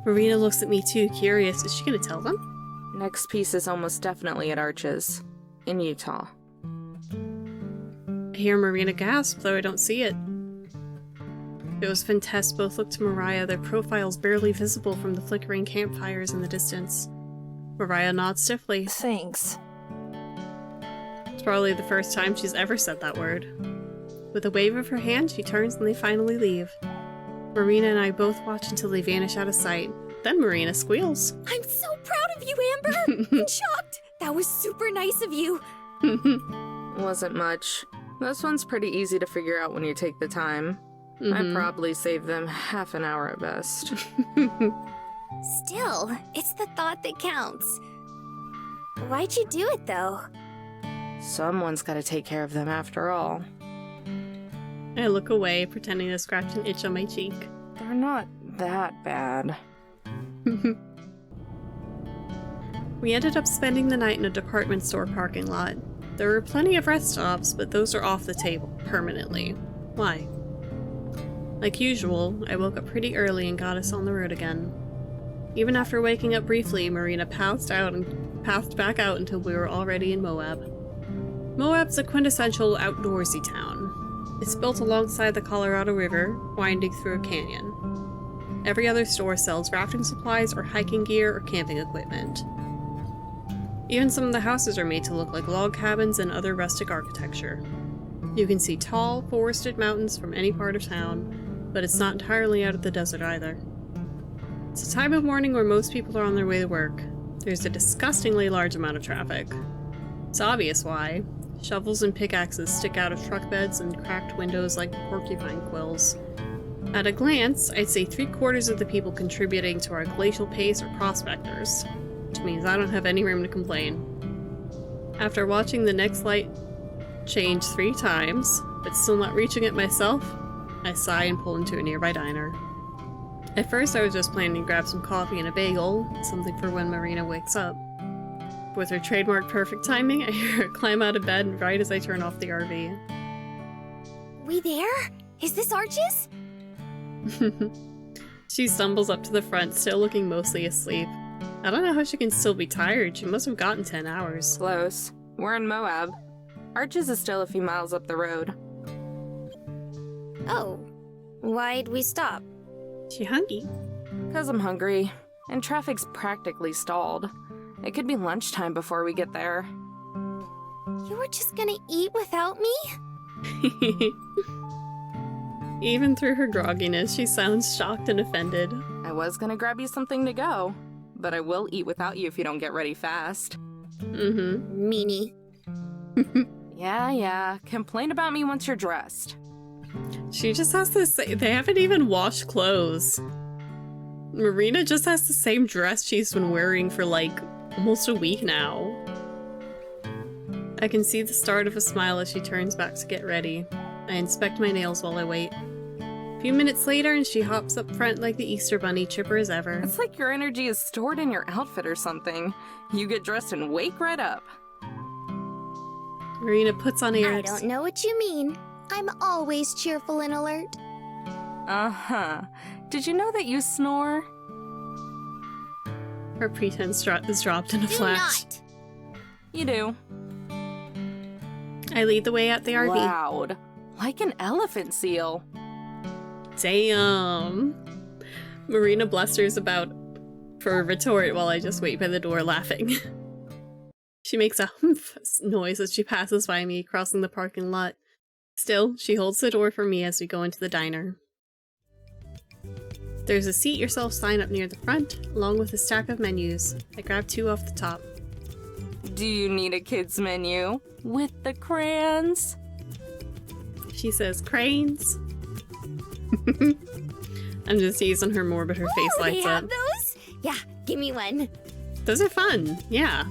A: Marina looks at me too, curious. Is she gonna tell them?
C: Next piece is almost definitely at Arches, in Utah.
A: I hear Marina gasp, though I don't see it. Joseph and Tess both look to Mariah, their profiles barely visible from the flickering campfires in the distance. Mariah nods stiffly.
E: Thanks.
A: It's probably the first time she's ever said that word. With a wave of her hand, she turns and they finally leave. Marina and I both watch until they vanish out of sight. Then Marina squeals.
B: I'm so proud of you, Amber! I'm shocked! That was super nice of you!
C: Wasn't much. This one's pretty easy to figure out when you take the time. I'd probably save them half an hour at best.
B: Still, it's the thought that counts. Why'd you do it, though?
C: Someone's gotta take care of them after all.
A: I look away, pretending to scratch an itch on my cheek.
C: They're not that bad.
A: We ended up spending the night in a department store parking lot. There were plenty of rest stops, but those are off the table permanently. Why? Like usual, I woke up pretty early and got us on the road again. Even after waking up briefly, Marina pathed back out until we were already in Moab. Moab's a quintessential outdoorsy town. It's built alongside the Colorado River, winding through a canyon. Every other store sells rafting supplies or hiking gear or camping equipment. Even some of the houses are made to look like log cabins and other rustic architecture. You can see tall, forested mountains from any part of town, but it's not entirely out of the desert either. It's a time of morning where most people are on their way to work. There's a disgustingly large amount of traffic. It's obvious why. Shovels and pickaxes stick out of truck beds and cracked windows like porcupine quills. At a glance, I'd say 3/4 of the people contributing to our glacial pace are prospectors, which means I don't have any room to complain. After watching the next light change 3 times, but still not reaching it myself, I sigh and pull into a nearby diner. At first I was just planning to grab some coffee and a bagel, something for when Marina wakes up. With her trademark perfect timing, I hear her climb out of bed right as I turn off the RV.
B: We there? Is this Arches?
A: She stumbles up to the front, still looking mostly asleep. I don't know how she can still be tired. She must have gotten 10 hours.
C: Close. We're in Moab. Arches is still a few miles up the road.
B: Oh. Why'd we stop?
A: She hungry?
C: 'Cause I'm hungry, and traffic's practically stalled. It could be lunchtime before we get there.
B: You were just gonna eat without me?
A: Even through her grogginess, she sounds shocked and offended.
C: I was gonna grab you something to go, but I will eat without you if you don't get ready fast.
B: Meanie.
C: Yeah. Complain about me once you're dressed.
A: She just has to say, they haven't even washed clothes. Marina just has the same dress she's been wearing for like almost a week now. I can see the start of a smile as she turns back to get ready. I inspect my nails while I wait. A few minutes later and she hops up front like the Easter Bunny, chipper as ever.
C: It's like your energy is stored in your outfit or something. You get dressed and wake right up.
A: Marina puts on airs.
B: I don't know what you mean. I'm always cheerful and alert.
C: Uh-huh. Did you know that you snore?
A: Her pretense is dropped in a
B: Do
A: flash.
B: not!
C: You do.
A: I lead the way out the RV.
C: Loud. Like an elephant seal.
A: Damn. Marina blusters about for a retort while I just wait by the door laughing. She makes a humph noise as she passes by me, crossing the parking lot. Still, she holds the door for me as we go into the diner. There's a seat yourself sign up near the front, along with a stack of menus. I grab 2 off the top.
C: Do you need a kid's menu? With the crayons?
A: She says, cranes. I'm just teasing her more, but her face
B: Oh, they
A: lights
B: have
A: up.
B: those? Yeah, give me one.
A: Those are fun, yeah.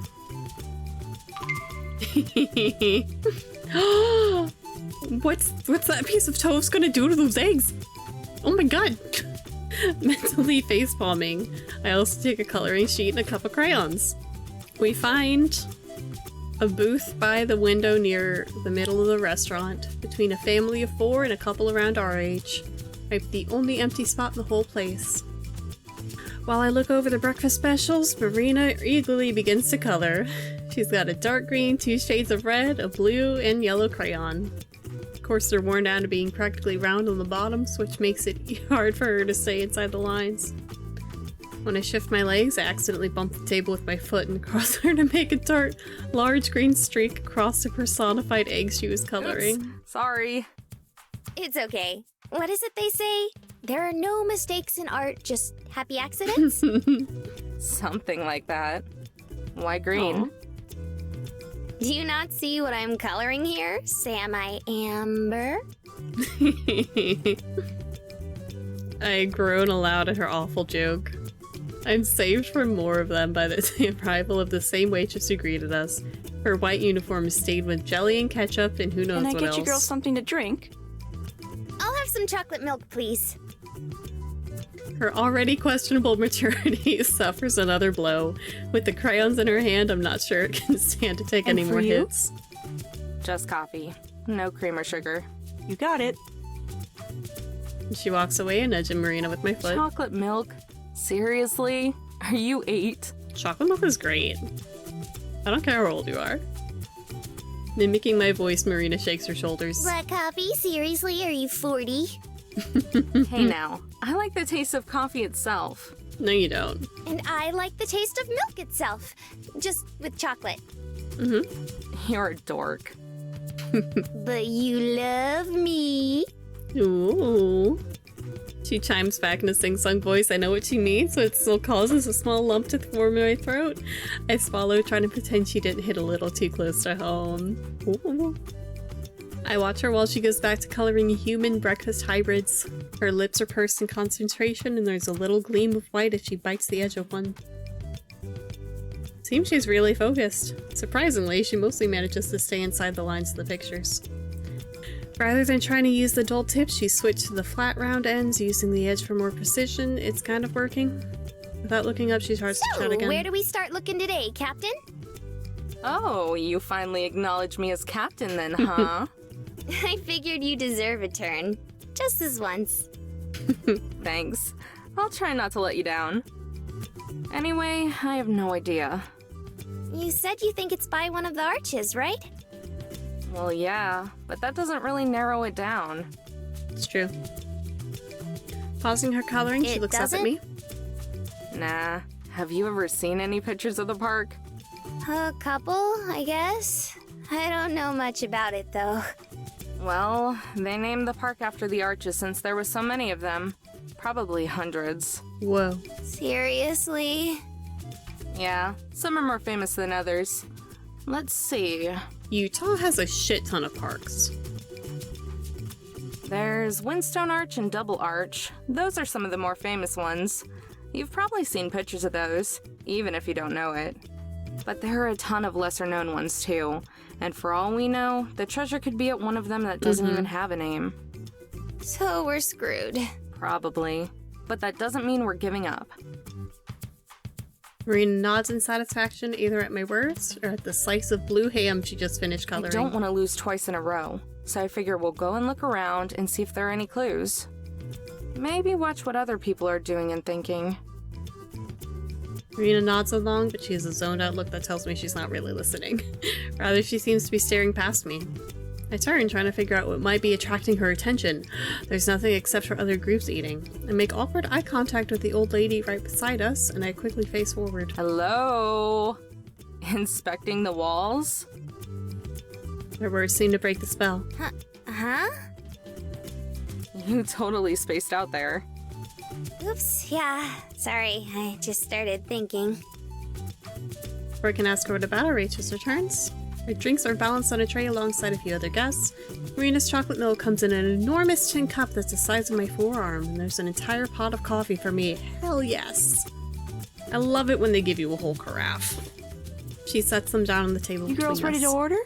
A: What's that piece of toast gonna do to those eggs? Oh my god! Mentally facepalming, I also take a coloring sheet and a cup of crayons. We find a booth by the window near the middle of the restaurant, between a family of 4 and a couple around our age. I'm the only empty spot in the whole place. While I look over the breakfast specials, Marina eagerly begins to color. She's got a dark green, 2 shades of red, a blue, and yellow crayon. Of course, they're worn down to being practically round on the bottoms, which makes it hard for her to stay inside the lines. When I shift my legs, I accidentally bump the table with my foot and cause her to make a large green streak across the personified egg she was coloring.
C: Oops, sorry.
B: It's okay. What is it they say? There are no mistakes in art, just happy accidents?
C: Something like that. Why green?
A: Aw.
B: Do you not see what I'm coloring here? Sam I Amber?
A: I groan aloud at her awful joke. I'm saved for more of them by the arrival of the same waitress who greeted us. Her white uniform is stained with jelly and ketchup and who knows
G: Can I
A: what
G: get
A: else.
G: you girls something to drink?
B: I'll have some chocolate milk, please.
A: Her already questionable maturity suffers another blow. With the crayons in her hand, I'm not sure it can stand to take
G: And
A: any
G: for
A: more
G: you?
A: hits.
C: Just coffee. No cream or sugar.
G: You got it.
A: She walks away and nudging Marina with my foot.
C: Chocolate milk? Seriously? Are you 8?
A: Chocolate milk is great. I don't care how old you are. Mimicking my voice, Marina shakes her shoulders.
B: Black coffee? Seriously? Are you 40?
C: Hey now, I like the taste of coffee itself.
A: No, you don't.
B: And I like the taste of milk itself. Just with chocolate.
C: You're a dork.
B: But you love me.
A: Ooh. She chimes back in a sing-song voice. I know what she means, so it still causes a small lump to form in my throat. I swallow, trying to pretend she didn't hit a little too close to home. Ooh. I watch her while she goes back to coloring human breakfast hybrids. Her lips are pursed in concentration, and there's a little gleam of white as she bites the edge of one. Seems she's really focused. Surprisingly, she mostly manages to stay inside the lines of the pictures. Rather than trying to use the dull tips, she switched to the flat round ends, using the edge for more precision. It's kind of working. Without looking up, she starts to
B: So,
A: chat again.
B: where do we start looking today, Captain?
C: Oh, you finally acknowledge me as captain then, huh?
B: I figured you deserve a turn. Just this once.
C: Thanks. I'll try not to let you down. Anyway, I have no idea.
B: You said you think it's by one of the arches, right?
C: Well, yeah, but that doesn't really narrow it down.
A: It's true. Pausing her coloring, she
B: It
A: looks up at
B: doesn't?
A: me.
C: Nah. Have you ever seen any pictures of the park?
B: A couple, I guess. I don't know much about it, though.
C: Well, they named the park after the arches since there were so many of them. Probably hundreds.
A: Whoa.
B: Seriously?
C: Yeah, some are more famous than others. Let's see.
A: Utah has a shit ton of parks.
C: There's Windstone Arch and Double Arch. Those are some of the more famous ones. You've probably seen pictures of those, even if you don't know it. But there are a ton of lesser-known ones, too. And for all we know, the treasure could be at one of them that doesn't even have a name.
B: So we're screwed.
C: Probably. But that doesn't mean we're giving up.
A: Marina nods in satisfaction either at my words or at the slice of blue ham she just finished
C: I
A: coloring.
C: don't want to lose twice in a row, so I figure we'll go and look around and see if there are any clues. Maybe watch what other people are doing and thinking.
A: Marina nods along, but she has a zoned out look that tells me she's not really listening. Rather, she seems to be staring past me. I turn, trying to figure out what might be attracting her attention. There's nothing except for other groups eating. I make awkward eye contact with the old lady right beside us, and I quickly face forward.
C: Hello? Inspecting the walls?
A: Her words seem to break the spell.
B: Huh?
C: You totally spaced out there.
B: Oops, yeah. Sorry, I just started thinking.
A: Before I can ask her what about, our waitress returns. Our drinks are balanced on a tray alongside a few other guests. Marina's chocolate milk comes in an enormous tin cup that's the size of my forearm, and there's an entire pot of coffee for me. Hell yes! I love it when they give you a whole carafe. She sets them down on the table
G: You girls
A: between
G: ready
A: us.
G: to order?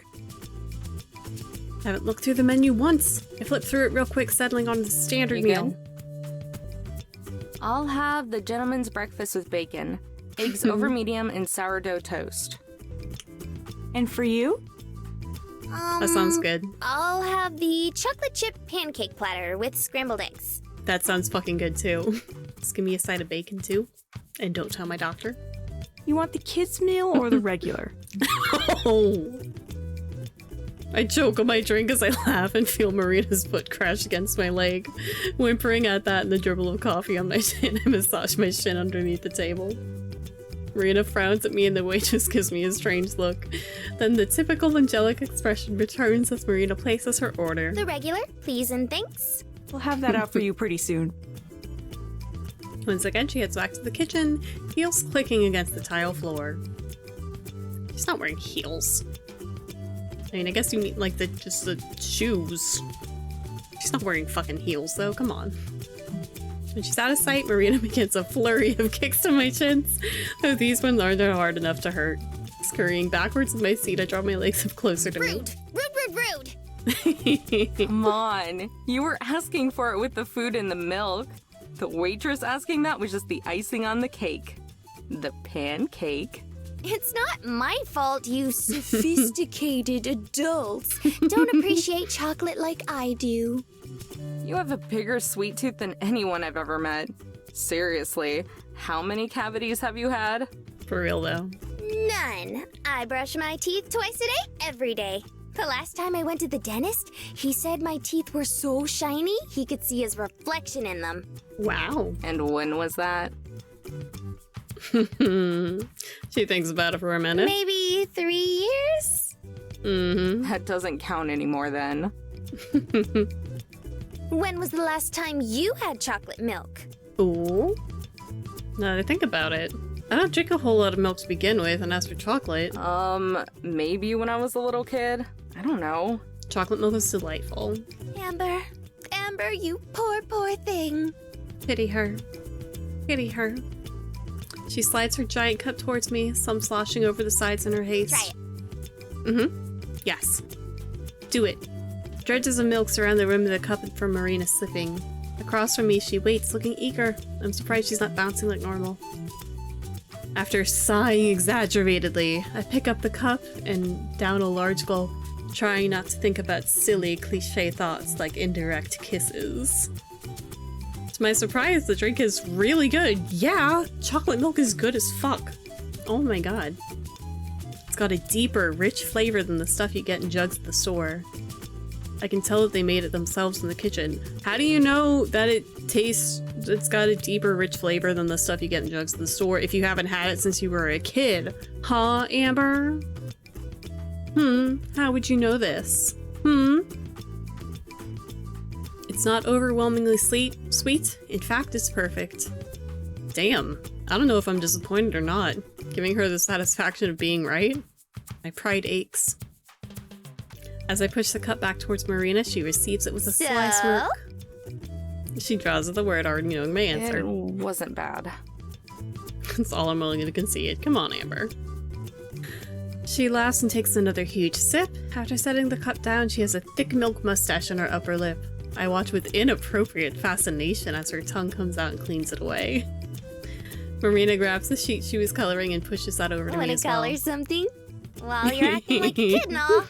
A: Haven't looked through the menu once. I flipped through it real quick, settling on the standard
C: You
A: meal.
C: I'll have the gentleman's breakfast with bacon, eggs over medium, and sourdough toast.
G: And for you?
A: That sounds good.
B: I'll have the chocolate chip pancake platter with scrambled eggs.
A: That sounds fucking good too. Just give me a side of bacon too. And don't tell my doctor.
G: You want the kids' meal or the regular?
A: Oh. I choke on my drink as I laugh and feel Marina's foot crash against my leg. Whimpering at that and the dribble of coffee on my chin, I massage my shin underneath the table. Marina frowns at me and the waitress gives me a strange look. Then the typical angelic expression returns as Marina places her order.
B: The regular, please and thanks.
G: We'll have that out for you pretty soon.
A: Once again, she heads back to the kitchen, heels clicking against the tile floor. She's not wearing heels. I mean, I guess you mean like just the shoes. She's not wearing fucking heels though, come on. When she's out of sight, Marina begins a flurry of kicks to my chins, though these ones aren't hard enough to hurt. Scurrying backwards in my seat, I draw my legs up closer to me.
B: Rude! Rude, rude, rude!
C: Come on. You were asking for it with the food and the milk. The waitress asking that was just the icing on the cake. The pancake.
B: It's not my fault you sophisticated adults don't appreciate chocolate like I do.
C: You have a bigger sweet tooth than anyone I've ever met. Seriously, how many cavities have you had?
A: For real though.
B: None. I brush my teeth twice a day, every day. The last time I went to the dentist, he said my teeth were so shiny he could see his reflection in them.
A: Wow.
C: And when was that?
A: She thinks about it for a minute.
B: Maybe 3 years?
A: Mm-hmm.
C: That doesn't count anymore then.
B: When was the last time you had chocolate milk?
A: Ooh. Now that I think about it, I don't drink a whole lot of milk to begin with, and as for chocolate,
C: Maybe when I was a little kid. I don't know.
A: chocolate milk is delightful.
B: Amber, Amber, you poor, poor thing.
A: Pity her. Pity her. She slides her giant cup towards me, some sloshing over the sides in her haste.
B: Try it.
A: Mm-hmm. Yes. Do it. Dredges of milk surround the rim of the cup from Marina sipping. Across from me, she waits, looking eager. I'm surprised she's not bouncing like normal. After sighing exaggerately, I pick up the cup and down a large gulp, trying not to think about silly, cliche thoughts like indirect kisses. To my surprise, the drink is really good. Yeah, chocolate milk is good as fuck. Oh my god. It's got a deeper, rich flavor than the stuff you get in jugs at the store. I can tell that they made it themselves in the kitchen. How do you know that it's got a deeper, rich flavor than the stuff you get in jugs at the store if you haven't had it since you were a kid? Huh, Amber? How would you know this? It's not overwhelmingly sweet. In fact, it's perfect. Damn. I don't know if I'm disappointed or not. Giving her the satisfaction of being right? My pride aches. As I push the cup back towards Marina, she receives it with a sly smirk. She draws at the word, already knowing my answer.
C: It wasn't bad.
A: That's all I'm willing to concede. Come on, Amber. She laughs and takes another huge sip. After setting the cup down, she has a thick milk mustache on her upper lip. I watch with inappropriate fascination as her tongue comes out and cleans it away. Marina grabs the sheet she was coloring and pushes that over to me
B: Wanna
A: as well.
B: color something? While you're acting like a kid and all.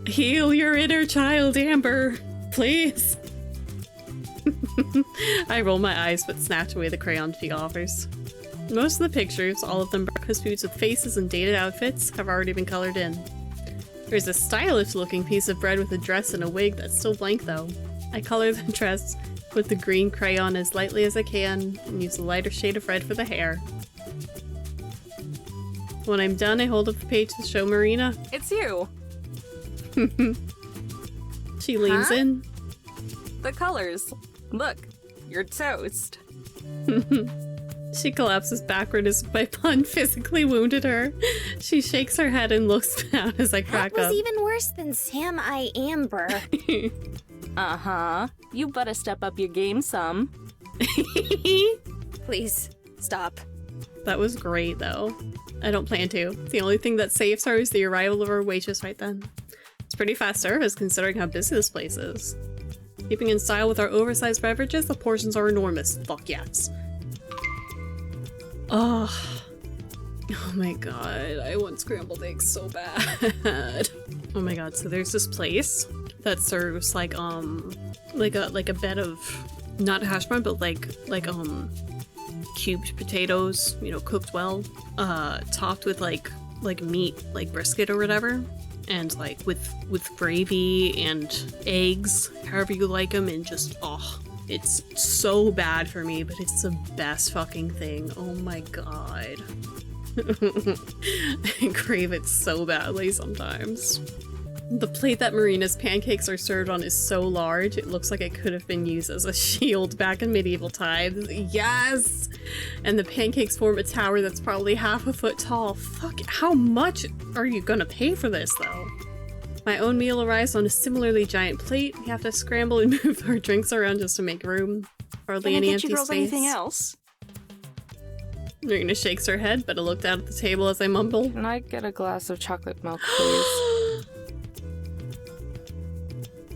A: Heal your inner child, Amber. Please. I roll my eyes but snatch away the crayon she offers. Most of the pictures, all of them breakfast foods with faces and dated outfits, have already been colored in. There's a stylish looking piece of bread with a dress and a wig that's still blank though. I color the dress with the green crayon as lightly as I can and use a lighter shade of red for the hair. When I'm done, I hold up the page to show Marina.
C: It's you.
A: She leans in.
C: The colors. Look, you're toast.
A: She collapses backward as if my pun physically wounded her. She shakes her head and looks down as I crack
B: That was
A: up.
B: even worse than Sam I Amber.
C: Uh-huh. You better step up your game some.
B: Please, stop.
A: That was great, though. I don't plan to. The only thing that saves her is the arrival of our waitress right then. It's pretty fast service considering how busy this place is. Keeping in style with our oversized beverages, the portions are enormous. Fuck yes. Oh my god, I want scrambled eggs so bad. Oh my god, so there's this place that serves like a bed of not hash brown, but like cubed potatoes, you know, cooked well, topped with like meat, like brisket or whatever, and like with gravy and eggs, however you like them, and just it's so bad for me, but it's the best fucking thing. Oh my god. I crave it so badly sometimes. The plate that Marina's pancakes are served on is so large, it looks like it could have been used as a shield back in medieval times. Yes! And the pancakes form a tower that's probably half a foot tall. Fuck, how much are you gonna pay for this, though? My own meal arrives on a similarly giant plate. We have to scramble and move our drinks around just to make room. Hardly
G: Can I
A: any
G: get
A: empty
G: you girls
A: space.
G: anything else?
A: Marina shakes her head, but I look down at the table as I mumble.
C: Can I get a glass of chocolate milk, please?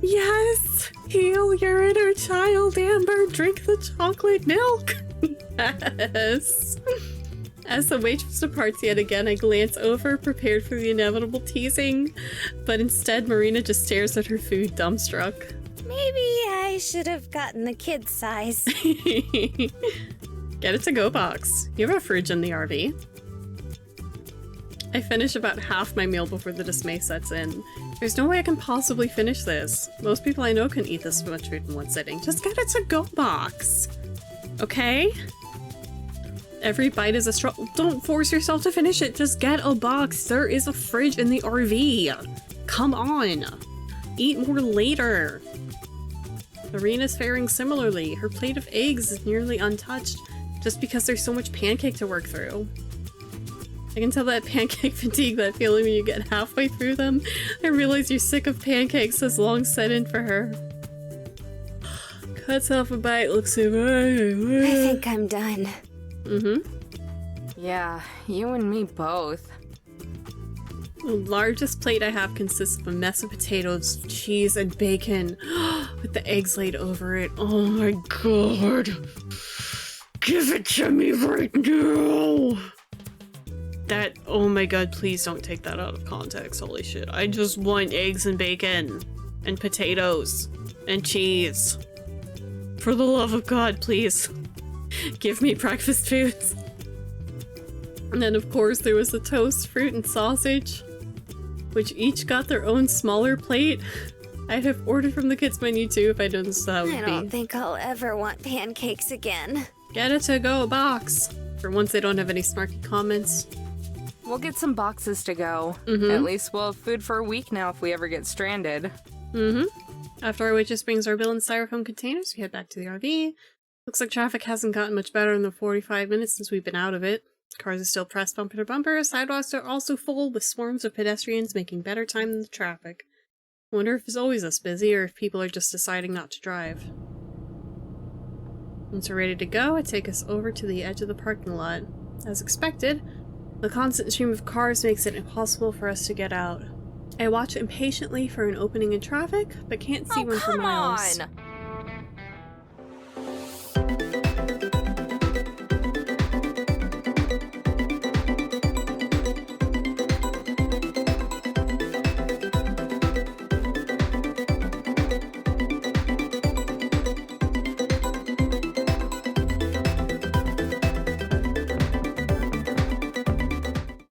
A: Yes! Heal your inner child, Amber! Drink the chocolate milk! Yes! As the waitress departs yet again, I glance over, prepared for the inevitable teasing, but instead Marina just stares at her food, dumbstruck.
B: Maybe I should have gotten the kid's size.
A: Get a to-go box. You have a fridge in the RV. I finish about half my meal before the dismay sets in. There's no way I can possibly finish this. Most people I know can eat this much food in one sitting. Just get a to-go box. Okay? Every bite is a struggle. Don't force yourself to finish it. Just get a box. There is a fridge in the RV. Come on. Eat more later. Marina's faring similarly. Her plate of eggs is nearly untouched just because there's so much pancake to work through. I can tell that pancake fatigue, that feeling when you get halfway through them. I realize you're sick of pancakes has long set in for her. Cuts off a bite, looks at me.
B: I think I'm done.
C: Yeah, you and me both.
A: The largest plate I have consists of a mess of potatoes, cheese, and bacon, with the eggs laid over it. Oh my god. Give it to me right now! That, oh my god, please don't take that out of context, holy shit. I just want eggs and bacon, and potatoes, and cheese. For the love of God, please. Give me breakfast foods. And then of course there was the toast, fruit, and sausage, which each got their own smaller plate. I'd have ordered from the kids' menu too if I didn't know how it
B: I
A: would
B: don't
A: be.
B: think I'll ever want pancakes again.
A: Get a to-go box. For once they don't have any snarky comments.
C: We'll get some boxes to go.
A: Mhm.
C: At least we'll have food for a week now if we ever get stranded.
A: After our waitress brings our bill in styrofoam containers, we head back to the RV. Looks like traffic hasn't gotten much better in the 45 minutes since we've been out of it. Cars are still pressed bumper to bumper. Sidewalks are also full with swarms of pedestrians making better time than the traffic. Wonder if it's always this busy or if people are just deciding not to drive. Once we're ready to go, I take us over to the edge of the parking lot. As expected, the constant stream of cars makes it impossible for us to get out. I watch impatiently for an opening in traffic, but can't see one for miles.
C: Come on!